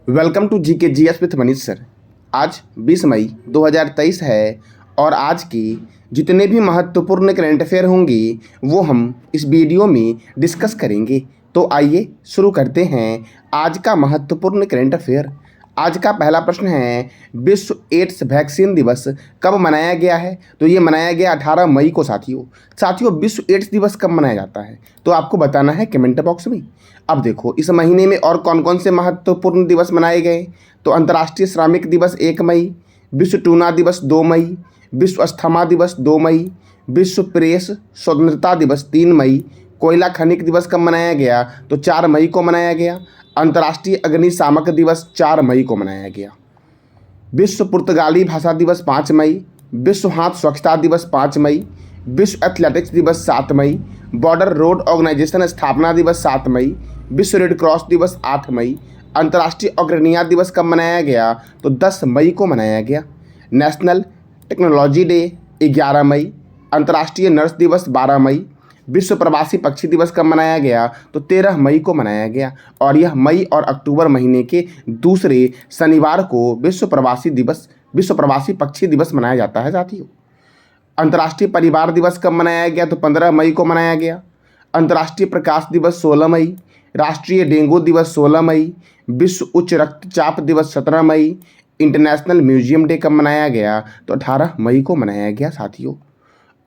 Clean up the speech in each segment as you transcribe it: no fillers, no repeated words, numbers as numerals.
Welcome to जी के G S with Manish sir. आज 20 मई 2023 है और आज की जितने भी महत्वपूर्ण करंट अफेयर होंगे वो हम इस वीडियो में डिस्कस करेंगे। तो आइए शुरू करते हैं आज का महत्वपूर्ण करंट अफेयर। आज का पहला प्रश्न है, विश्व एड्स वैक्सीन दिवस कब मनाया गया है? तो ये मनाया गया 18 मई को। साथियों विश्व एड्स दिवस कब मनाया जाता है तो आपको बताना है कमेंट बॉक्स में। अब देखो इस महीने में और कौन कौन से महत्वपूर्ण दिवस मनाए गए। तो अंतर्राष्ट्रीय श्रमिक दिवस 1 मई, विश्व टूना दिवस 2 मई, विश्व अस्थमा दिवस 2 मई, विश्व प्रेस स्वतंत्रता दिवस 3 मई, कोयला खनिक दिवस कब मनाया गया? तो 4 मई को मनाया गया। अंतर्राष्ट्रीय अग्निशामक दिवस 4 मई को मनाया गया। विश्व पुर्तगाली भाषा दिवस 5 मई, विश्व हाथ स्वच्छता दिवस 5 मई, विश्व एथलेटिक्स दिवस 7 मई, बॉर्डर रोड ऑर्गेनाइजेशन स्थापना दिवस 7 मई, विश्व रेड क्रॉस दिवस 8 मई। अंतर्राष्ट्रीय अग्रनिया दिवस कब मनाया गया? तो 10 मई को मनाया गया। नेशनल टेक्नोलॉजी डे 11 मई, अंतर्राष्ट्रीय नर्स दिवस 12 मई, विश्व प्रवासी पक्षी दिवस कब मनाया गया? तो 13 मई को मनाया गया और यह मई और अक्टूबर महीने के दूसरे शनिवार को विश्व प्रवासी पक्षी दिवस मनाया जाता है। साथियों अंतर्राष्ट्रीय परिवार दिवस कब मनाया गया? तो 15 मई को मनाया गया। अंतर्राष्ट्रीय प्रकाश दिवस 16 मई, राष्ट्रीय डेंगू दिवस 16 मई, विश्व उच्च रक्तचाप दिवस 17 मई, इंटरनेशनल म्यूजियम डे कब मनाया गया? तो 18 मई को मनाया गया। साथियों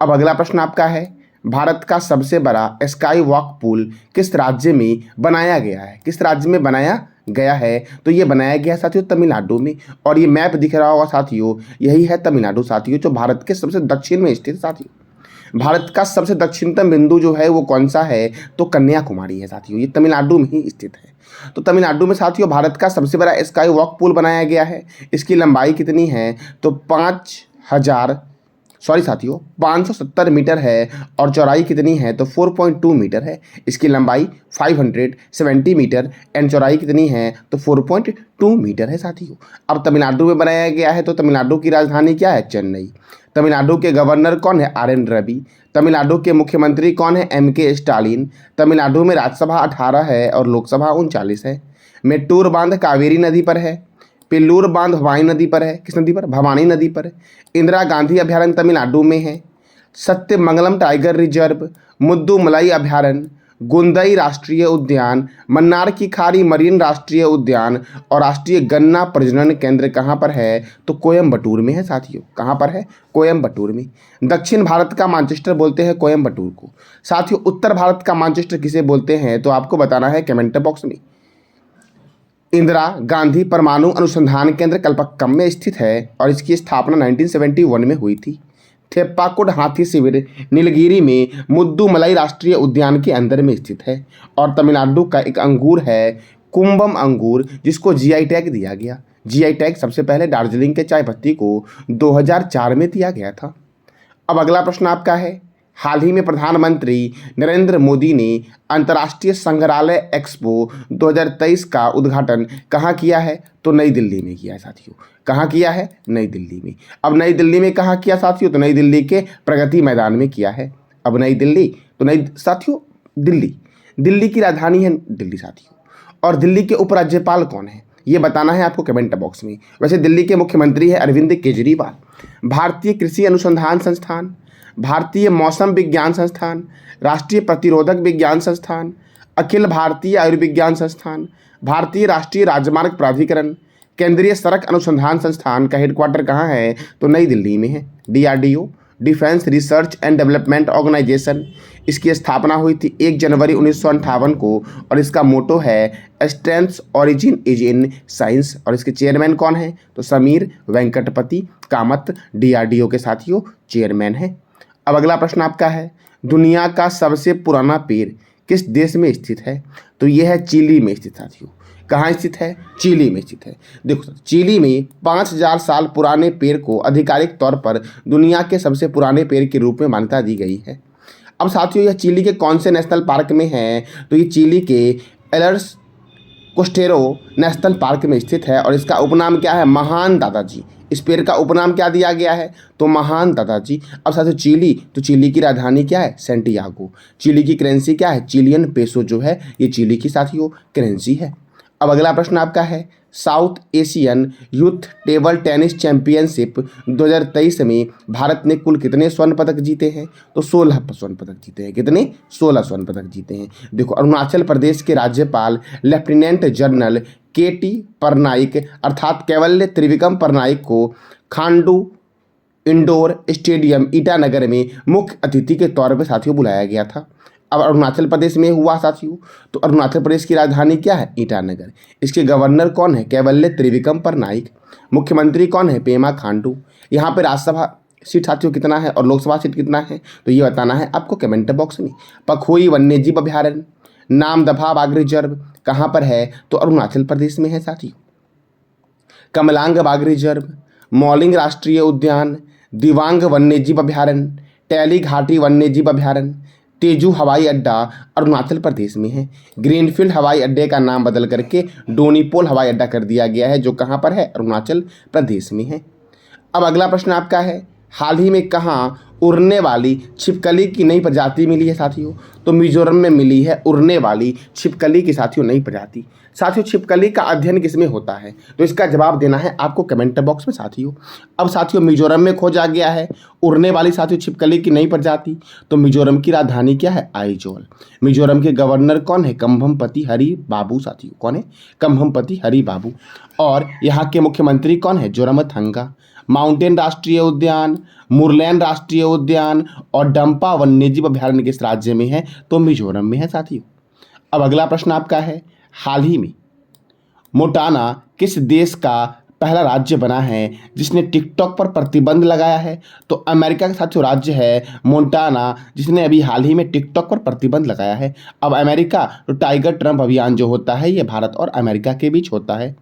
अब अगला प्रश्न आपका है, भारत का सबसे बड़ा स्काई वॉक पुल किस राज्य में बनाया गया है? किस राज्य में बनाया गया है? तो ये बनाया गया साथियों तमिलनाडु में। और ये मैप दिख रहा होगा साथियों, यही है तमिलनाडु साथियों, जो भारत के सबसे दक्षिण में स्थित। साथियों भारत का सबसे दक्षिणतम बिंदु जो है वो कौन सा है? तो कन्याकुमारी है साथियों, ये तमिलनाडु में ही स्थित है। तो तमिलनाडु में साथियों भारत का सबसे बड़ा स्काई वॉक पुल बनाया गया है। इसकी लंबाई कितनी है? तो 570 मीटर है और चौड़ाई कितनी है? तो 4.2 मीटर है। इसकी लंबाई 570 मीटर एंड चौड़ाई कितनी है? तो 4.2 मीटर है। साथियों अब तमिलनाडु में बनाया गया है। तो तमिलनाडु की राजधानी क्या है? चेन्नई। तमिलनाडु के गवर्नर कौन है? RN रवि। तमिलनाडु के मुख्यमंत्री कौन है? MK Stalin. तमिलनाडु में राज्यसभा 18 है और लोकसभा 39 है। मेट्टूर बांध कावेरी नदी पर है। पिल्लूर बांध भवानी नदी पर है। किस नदी पर? भवानी नदी पर। इंदिरा गांधी अभयारण्य तमिलनाडु में है। सत्यमंगलम टाइगर रिजर्व, मुद्दुमलाई अभयारण्य, गुंदई राष्ट्रीय उद्यान, मन्नार की खाड़ी मरीन राष्ट्रीय उद्यान और राष्ट्रीय गन्ना प्रजनन केंद्र कहाँ पर है? तो कोयम्बटूर में है। साथियों कहाँ पर है? कोयम्बटूर में। दक्षिण भारत का मानचेस्टर बोलते हैं कोयम्बटूर को। साथियों उत्तर भारत का मानचेस्टर किसे बोलते हैं? तो आपको बताना है कमेंट बॉक्स में। इंदिरा गांधी परमाणु अनुसंधान केंद्र कलपक्कम में स्थित है और इसकी स्थापना 1971 में हुई थी। थेप्पाकुड हाथी शिविर नीलगिरी में मुद्दुमलाई राष्ट्रीय उद्यान के अंदर में स्थित है। और तमिलनाडु का एक अंगूर है कुंभम अंगूर, जिसको GI टैग दिया गया। GI टैग सबसे पहले दार्जिलिंग के चाय पत्ती को 2004 में दिया गया था। अब अगला प्रश्न आपका है, हाल ही में प्रधानमंत्री नरेंद्र मोदी ने अंतर्राष्ट्रीय संग्रहालय एक्सपो 2023 का उद्घाटन कहाँ किया है? तो नई दिल्ली में किया है। साथियों कहाँ किया है? नई दिल्ली में। अब नई दिल्ली में कहाँ किया साथियों? तो नई दिल्ली के प्रगति मैदान में किया है। अब नई दिल्ली तो नई साथियों दिल्ली की राजधानी है दिल्ली साथियों। और दिल्ली के उपराज्यपाल कौन है ये बताना है आपको कमेंट बॉक्स में। वैसे दिल्ली के मुख्यमंत्री है अरविंद केजरीवाल। भारतीय कृषि अनुसंधान संस्थान, भारतीय मौसम विज्ञान संस्थान, राष्ट्रीय प्रतिरोधक विज्ञान संस्थान, अखिल भारतीय आयुर्विज्ञान संस्थान, भारतीय राष्ट्रीय राजमार्ग प्राधिकरण, केंद्रीय सड़क अनुसंधान संस्थान का हेडक्वार्टर कहाँ है? तो नई दिल्ली में है। DRDO defence research and development organisation, इसकी स्थापना हुई थी 1 जनवरी 1958 को और इसका मोटो है strength origin is in science. और इसके चेयरमैन कौन है? तो समीर वेंकटपति कामत DRDO के साथियों चेयरमैन है। अब अगला प्रश्न आपका है, दुनिया का सबसे पुराना पेड़ किस देश में स्थित है? तो यह है चिली में स्थित। साथियों कहाँ स्थित है? चिली में स्थित है। देखो चिली में 5000 साल पुराने पेड़ को आधिकारिक तौर पर दुनिया के सबसे पुराने पेड़ के रूप में मान्यता दी गई है। अब साथियों यह चिली के कौन से नेशनल पार्क में है? तो ये चिली के एलर्स कोस्टेरो नेशनल पार्क में स्थित है और इसका उपनाम क्या है? महान दादाजी। इस पेड़ का उपनाम क्या दिया गया है? तो महान दादाजी। अब साथियों चिली, तो चिली की राजधानी क्या है? सेंटियागो। चिली की करेंसी क्या है? चिलियन पेसो जो है ये चिली की साथियों करेंसी है। अब अगला प्रश्न आपका है, south Asian youth table tennis championship 2023 में भारत ने कुल कितने स्वर्ण पदक जीते हैं? तो 16 स्वर्ण पदक जीते हैं। कितने? 16 स्वर्ण पदक जीते हैं। देखो, अरुणाचल प्रदेश के राज्यपाल लेफ्टिनेंट जनरल KT पटनायक अर्थात कैवल्य त्रिविक्रम पटनायक को खांडू इंडोर स्टेडियम ईटानगर में मुख्य अतिथि के तौर पर साथियों बुलाया गया था। अब अरुणाचल प्रदेश में हुआ साथियों, तो अरुणाचल प्रदेश की राजधानी क्या है? ईटानगर। इसके गवर्नर कौन है? कैवल्य त्रिविक्रम पटनायक। मुख्यमंत्री कौन है? पेमा खांडू। यहाँ पे राज्यसभा सीट साथियों कितना है और लोकसभा सीट कितना है, तो ये बताना है आपको कमेंट बॉक्स में। पखोई वन्यजीव अभ्यारण्य, नामदफा बाघ रिजर्व कहाँ पर है? तो अरुणाचल प्रदेश में है साथियों। कमलांग बाघ रिजर्व, मौलिंग राष्ट्रीय उद्यान, दिवांग वन्यजीव अभ्यारण्य, टैली घाटी वन्यजीव अभ्यारण्य, तेजू हवाई अड्डा अरुणाचल प्रदेश में है। ग्रीनफील्ड हवाई अड्डे का नाम बदल करके डोनीपोल हवाई अड्डा कर दिया गया है, जो कहाँ पर है? अरुणाचल प्रदेश में है। अब अगला प्रश्न आपका है, हाल ही में कहाँ उड़ने वाली छिपकली की नई प्रजाति मिली है साथियों? तो मिजोरम में मिली है उड़ने वाली छिपकली की साथियों नई प्रजाति। साथियों, छिपकली का अध्ययन किसमें होता है? तो इसका जवाब देना है आपको कमेंट बॉक्स में साथियों। अब साथियों, मिजोरम में खोजा गया है उड़ने वाली साथियों छिपकली की नई प्रजाति। तो मिजोरम की राजधानी क्या है? आइजोल। मिजोरम के गवर्नर कौन है? कम्भमपति हरि बाबू साथियों। कौन है? कम्भमपति हरि बाबू। और यहाँ के मुख्यमंत्री कौन है? जोरामथंगा। माउंटेन राष्ट्रीय उद्यान, मुरलैन राष्ट्रीय उद्यान और डंपा वन्यजीव अभ्यारण्य किस राज्य में है? तो मिजोरम में है साथियों। अब अगला प्रश्न आपका है, हाल ही में मोंटाना किस देश का पहला राज्य बना है जिसने टिकटॉक पर प्रतिबंध लगाया है? तो अमेरिका का साथियों राज्य है मोंटाना, जिसने अभी हाल ही में टिकटॉक पर प्रतिबंध लगाया है। अब अमेरिका तो टाइगर ट्रंप अभियान जो होता है ये भारत और अमेरिका के बीच होता है।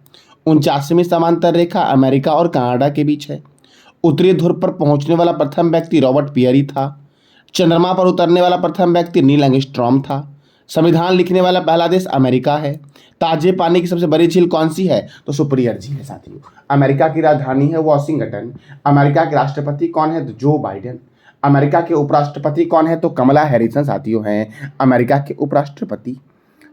49वीं समांतर रेखा अमेरिका और कनाडा के बीच है। उत्तरी ध्रुव पर पहुंचने वाला प्रथम व्यक्ति रॉबर्ट पियरी था। चंद्रमा पर उतरने वाला प्रथम व्यक्ति नील आर्मस्ट्रॉन्ग था। संविधान लिखने वाला पहला देश अमेरिका है। ताजे पानी की सबसे बड़ी झील कौन सी है? तो सुपीरियर झील है साथियों। अमेरिका की राजधानी है वॉशिंगटन। अमेरिका के राष्ट्रपति कौन है? तो जो बाइडेन। अमेरिका के उपराष्ट्रपति कौन है? तो कमला हैरिसन साथियों हैं अमेरिका के उपराष्ट्रपति।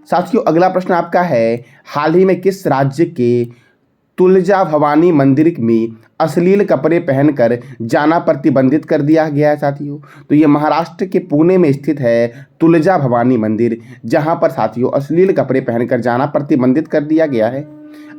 साथियों, अगला प्रश्न आपका है, हाल ही में किस राज्य के तुलजा भवानी मंदिर में अश्लील कपड़े पहनकर जाना प्रतिबंधित कर दिया गया है साथियों? तो ये महाराष्ट्र के पुणे में स्थित है तुलजा भवानी मंदिर, जहां पर साथियों अश्लील कपड़े पहनकर जाना प्रतिबंधित कर दिया गया है।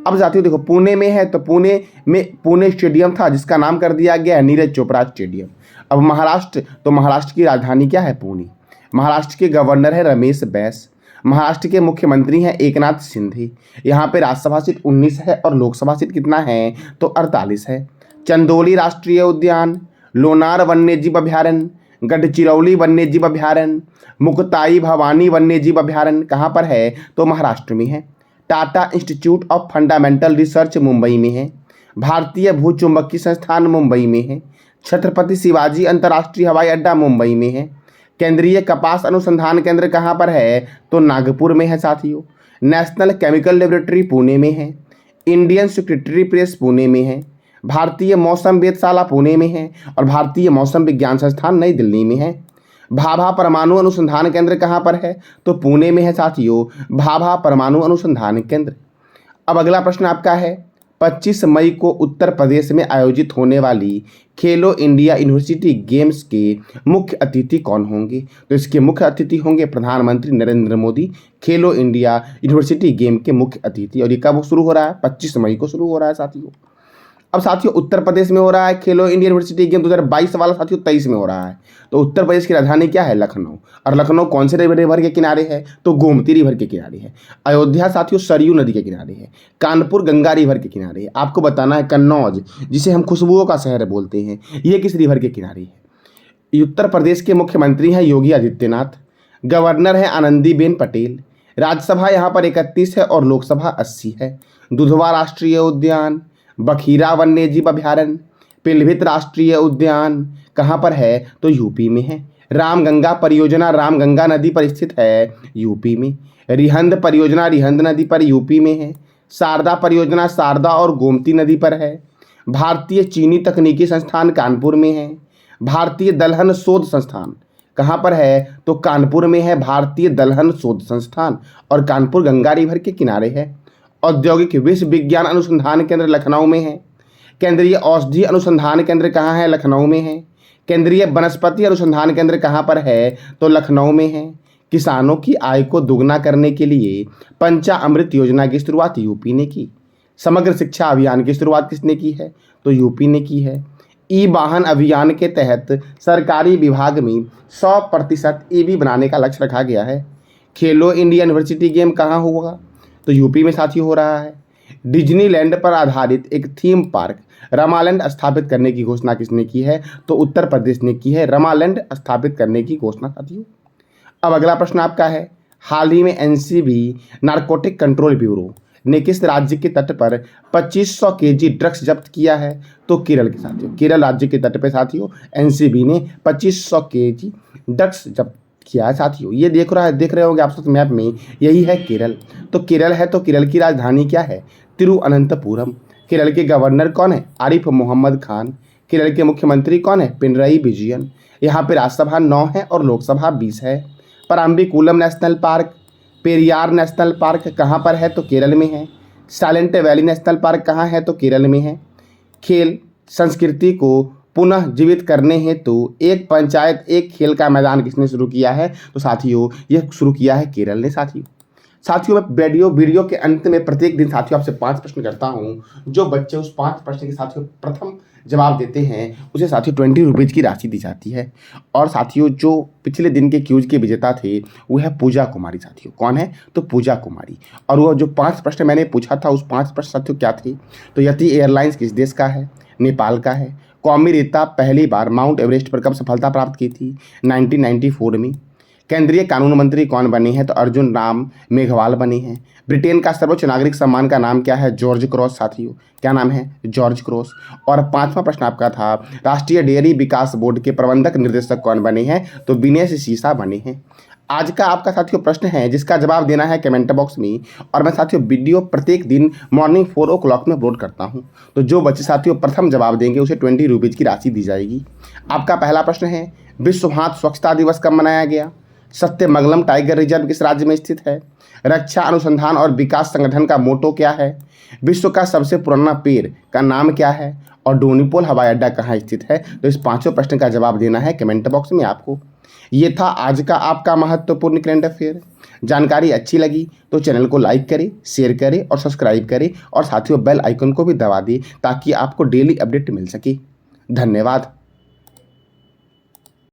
अब साथियों देखो, पुणे में है तो पुणे में पुणे स्टेडियम था जिसका नाम कर दिया गया है नीरज चोपड़ा स्टेडियम। अब महाराष्ट्र, तो महाराष्ट्र की राजधानी क्या है? पुणे। महाराष्ट्र के गवर्नर है रमेश बैस। महाराष्ट्र के मुख्यमंत्री हैं एकनाथ शिंदे। यहाँ पे राज्यसभा सीट 19 है और लोकसभा सीट कितना है? तो 48 है। चंदोली राष्ट्रीय उद्यान, लोनार वन्यजीव अभ्यारण्य, गढ़चिरौली वन्यजीव अभ्यारण्य, मुक्ताई भवानी वन्यजीव अभ्यारण्य कहाँ पर है? तो महाराष्ट्र में है। Tata institute of fundamental research Mumbai में है। भारतीय भूचुंबकीय संस्थान मुंबई में है। छत्रपति शिवाजी अंतर्राष्ट्रीय हवाई अड्डा मुंबई में है। केंद्रीय कपास अनुसंधान केंद्र कहाँ पर है? तो नागपुर में है साथियों। नेशनल केमिकल लेबोरेटरी पुणे में है। इंडियन सेक्रेटरी प्रेस पुणे में है। भारतीय मौसम वेधशाला पुणे में है और भारतीय मौसम विज्ञान संस्थान नई दिल्ली में है। भाभा परमाणु अनुसंधान केंद्र कहाँ पर है? तो पुणे में है साथियों, भाभा परमाणु अनुसंधान केंद्र। अब अगला प्रश्न आपका है, 25 मई को उत्तर प्रदेश में आयोजित होने वाली खेलो इंडिया यूनिवर्सिटी गेम्स के मुख्य अतिथि कौन होंगे? तो इसके मुख्य अतिथि होंगे प्रधानमंत्री नरेंद्र मोदी, खेलो इंडिया यूनिवर्सिटी गेम के मुख्य अतिथि। और ये कब शुरू हो रहा है? 25 मई को शुरू हो रहा है साथियों। अब साथियों उत्तर प्रदेश में हो रहा है खेलो इंडिया यूनिवर्सिटी गेम 2022 वाला साथियों 23 में हो रहा है। तो उत्तर प्रदेश की राजधानी क्या है? लखनऊ। और लखनऊ कौन से रिवर के किनारे है? तो गोमती रिवर के किनारे है। अयोध्या साथियों सरयू नदी के किनारे है। कानपुर गंगा रिवर के किनारे है। आपको बताना है कन्नौज, जिसे हम खुशबुओं का शहर बोलते हैं, ये किस रिवर के किनारे है? उत्तर प्रदेश के मुख्यमंत्री हैं योगी आदित्यनाथ। गवर्नर है आनंदीबेन पटेल। राज्यसभा यहाँ पर 31 है और लोकसभा 80 है। दुधवा राष्ट्रीय उद्यान, बखीरा वन्यजीव अभ्यारण्य, पिलभित राष्ट्रीय उद्यान कहाँ पर है? तो यूपी में है। रामगंगा परियोजना रामगंगा नदी पर स्थित है यूपी में। रिहंद परियोजना रिहंद नदी पर यूपी में है। शारदा परियोजना शारदा और गोमती नदी पर है। भारतीय चीनी तकनीकी संस्थान कानपुर में है। भारतीय दलहन शोध संस्थान कहाँ पर है? तो कानपुर में है भारतीय दलहन शोध संस्थान, और कानपुर गंगा रिवर के किनारे है। औद्योगिक विश्वविज्ञान अनुसंधान केंद्र लखनऊ में है। केंद्रीय औषधि अनुसंधान केंद्र कहाँ है? लखनऊ में है। केंद्रीय वनस्पति अनुसंधान केंद्र कहाँ पर है? तो लखनऊ में है। किसानों की आय को दुगना करने के लिए पंचामृत योजना की शुरुआत यूपी ने की। समग्र शिक्षा अभियान की शुरुआत किसने की है? तो यूपी ने की है। ई वाहन अभियान के तहत सरकारी विभाग में 100% ईवी बनाने का लक्ष्य रखा गया है। खेलो इंडिया यूनिवर्सिटी गेम कहाँ होगा? तो यूपी में साथियों हो रहा है। डिज्नीलैंड पर आधारित एक थीम पार्क रमालैंड स्थापित करने की घोषणा किसने की है? तो उत्तर प्रदेश ने की है रमालैंड स्थापित करने की घोषणा साथियों। अब अगला प्रश्न आपका है, हाल ही में एनसीबी नारकोटिक कंट्रोल ब्यूरो ने किस राज्य के तट पर 2500 केजी ड्रग्स जब्त किया है? तो केरल के साथियों। केरल राज्य के तट पर साथियों एनसीबी ने 2500 केजी ड्रग्स जब्त किया है साथियों। ये देख रहे होंगे आप सब मैप में, यही है केरल। तो केरल है, तो केरल की राजधानी क्या है? तिरुअनंतपुरम। केरल के गवर्नर कौन है? आरिफ मोहम्मद खान। केरल के मुख्यमंत्री कौन है? पिनरई विजयन। यहाँ पे राज्यसभा 9 है और लोकसभा 20 है। Parambikulam national park, Periyar national park कहाँ पर है? तो केरल में है। साइलेंट वैली नेशनल पार्क कहाँ है? तो केरल में है। खेल संस्कृति को पुनः जीवित करने हेतु एक पंचायत एक खेल का मैदान किसने शुरू किया है? तो साथियों यह शुरू किया है केरल ने साथियों मैं वीडियो के अंत में प्रत्येक दिन साथियों आपसे 5 प्रश्न करता हूं। जो बच्चे उस 5 प्रश्न के साथियों प्रथम जवाब देते हैं उसे साथियों 20 रुपीज़ की राशि दी जाती है। और साथियों जो पिछले दिन के क्यूज के विजेता थे वो है पूजा कुमारी साथियों। कौन है? तो पूजा कुमारी। और वो जो 5 प्रश्न मैंने पूछा था उस 5 प्रश्न साथियों क्या थे? तो यति एयरलाइंस किस देश का है? नेपाल का है। कौमी रेता पहली बार माउंट एवरेस्ट पर कब सफलता प्राप्त की थी? 1994 में। केंद्रीय कानून मंत्री कौन बने हैं? तो अर्जुन राम मेघवाल बने हैं। ब्रिटेन का सर्वोच्च नागरिक सम्मान का नाम क्या है? जॉर्ज क्रॉस साथियों। क्या नाम है? George cross. और 5वां प्रश्न आपका था, राष्ट्रीय डेयरी विकास बोर्ड के प्रबंधक निर्देशक कौन बने हैं? तो विनय सीसा बने हैं। आज का आपका साथियों प्रश्न है जिसका जवाब देना है कमेंट बॉक्स में। और मैं साथियों वीडियो प्रत्येक दिन मॉर्निंग 4 o'clock में अपलोड करता हूं। तो जो बच्चे साथियों प्रथम जवाब देंगे उसे 20 रुपीज़ की राशि दी जाएगी। आपका पहला प्रश्न है, विश्व हाथ स्वच्छता दिवस कब मनाया गया? सत्यमंगलम टाइगर रिजर्व किस राज्य में स्थित है? रक्षा अनुसंधान और विकास संगठन का मोटो क्या है? विश्व का सबसे पुराना पेड़ का नाम क्या है? और डोनीपोल हवाई अड्डा कहाँ स्थित है? तो इस 5 प्रश्न का जवाब देना है कमेंट बॉक्स में आपको। ये था आज का आपका महत्वपूर्ण करंट अफेयर। जानकारी अच्छी लगी तो चैनल को लाइक करें, शेयर करें और सब्सक्राइब करें और साथियों बेल आइकन को भी दबा दें ताकि आपको डेली अपडेट मिल सके। धन्यवाद।